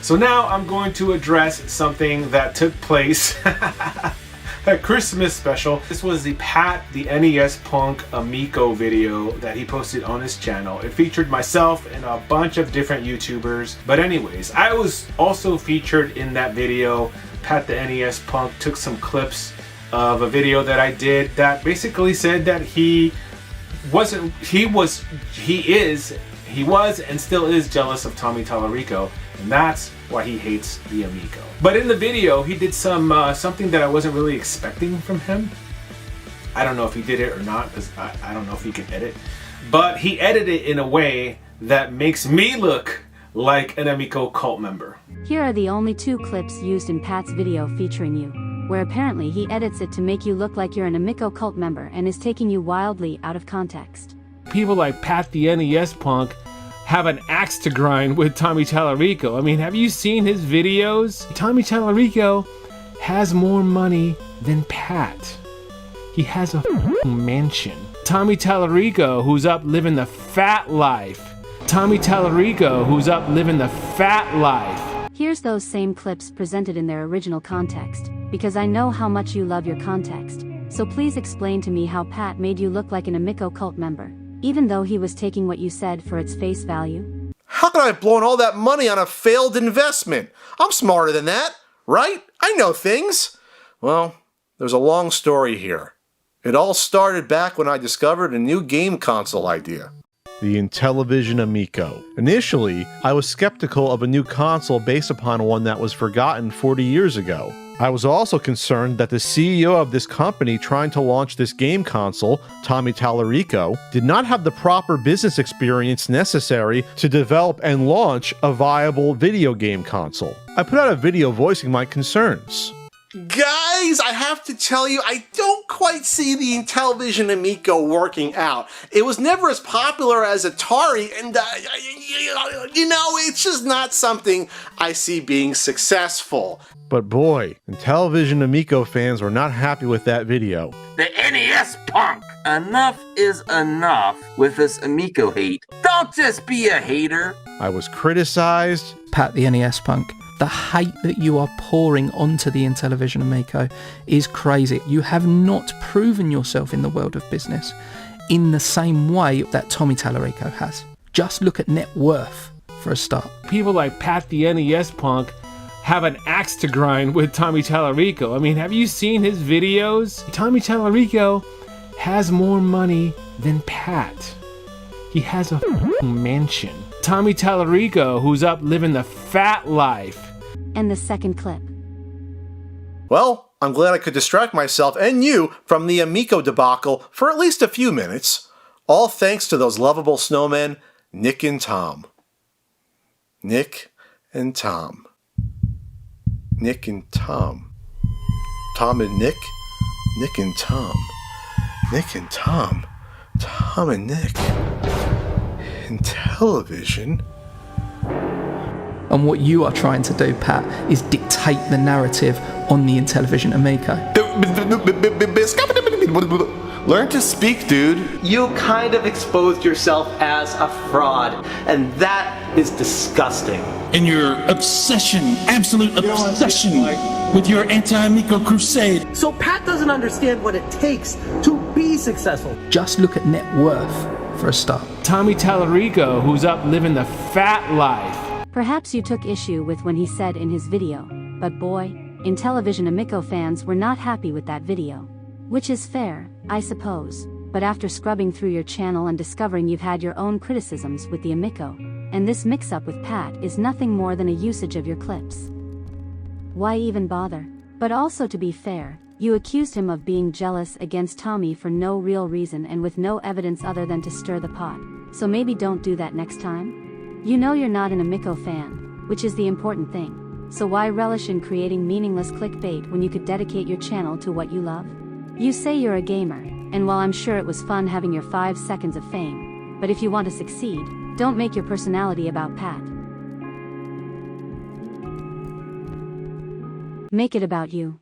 So now I'm going to address something that took place a Christmas special. This was the Pat the NES Punk Amico video that he posted on his channel. It featured myself and a bunch of different YouTubers. But anyways, I was also featured in that video. Pat the NES Punk took some clips of a video that I did that basically said that he was and still is jealous of Tommy Tallarico, and that's why he hates the Amico. But in the video, he did something that I wasn't really expecting from him. I don't know if he did it or not, because I don't know if he can edit. But he edited it in a way that makes me look like an Amico cult member. Here are the only 2 clips used in Pat's video featuring you, where apparently he edits it to make you look like you're an Amico cult member and is taking you wildly out of context. People like Pat the NES Punk have an axe to grind with Tommy Tallarico. I mean, have you seen his videos? Tommy Tallarico has more money than Pat. He has a mansion. Tommy Tallarico, who's up living the fat life. Tommy Tallarico, who's up living the fat life. Here's those same clips presented in their original context, because I know how much you love your context. So please explain to me how Pat made you look like an Amico cult member, even though he was taking what you said for its face value. How could I have blown all that money on a failed investment? I'm smarter than that, right? I know things. Well, there's a long story here. It all started back when I discovered a new game console idea. The Intellivision Amico. Initially, I was skeptical of a new console based upon one that was forgotten 40 years ago. I was also concerned that the CEO of this company trying to launch this game console, Tommy Tallarico, did not have the proper business experience necessary to develop and launch a viable video game console. I put out a video voicing my concerns. Guys, I have to tell you, I don't quite see the Intellivision Amico working out. It was never as popular as Atari, and it's just not something I see being successful. But boy, Intellivision Amico fans were not happy with that video. The NES Punk! Enough is enough with this Amico hate. Don't just be a hater. I was criticized. Pat the NES Punk. The hate that you are pouring onto the Intellivision Amico is crazy. You have not proven yourself in the world of business in the same way that Tommy Tallarico has. Just look at net worth for a start. People like Pat the NES Punk have an axe to grind with Tommy Tallarico. I mean, have you seen his videos? Tommy Tallarico has more money than Pat. He has a mansion. Tommy Tallarico, who's up living the fat life. And the second clip. Well, I'm glad I could distract myself and you from the Amico debacle for at least a few minutes. All thanks to those lovable snowmen, Nick and Tom. Nick and Tom. Nick and Tom. Tom and Nick. Nick and Tom. Nick and Tom. Tom and Nick. Intellivision. And what you are trying to do, Pat, is dictate the narrative on the Intellivision Amico. Learn to speak, dude. You kind of exposed yourself as a fraud, and that is disgusting. And your obsession, absolute obsession with your anti-Amico crusade. So Pat doesn't understand what it takes to be successful. Just look at net worth for a start. Tommy Tallarico, who's up living the fat life. Perhaps you took issue with when he said in his video, but boy, Intellivision Amico fans were not happy with that video. Which is fair, I suppose, but after scrubbing through your channel and discovering you've had your own criticisms with the Amico, and this mix-up with Pat is nothing more than a usage of your clips. Why even bother? But also, to be fair, you accused him of being jealous against Tommy for no real reason and with no evidence other than to stir the pot, so maybe don't do that next time? You know you're not an Amico fan, which is the important thing, so why relish in creating meaningless clickbait when you could dedicate your channel to what you love? You say you're a gamer, and while I'm sure it was fun having your 5 seconds of fame, but if you want to succeed, don't make your personality about Pat. Make it about you.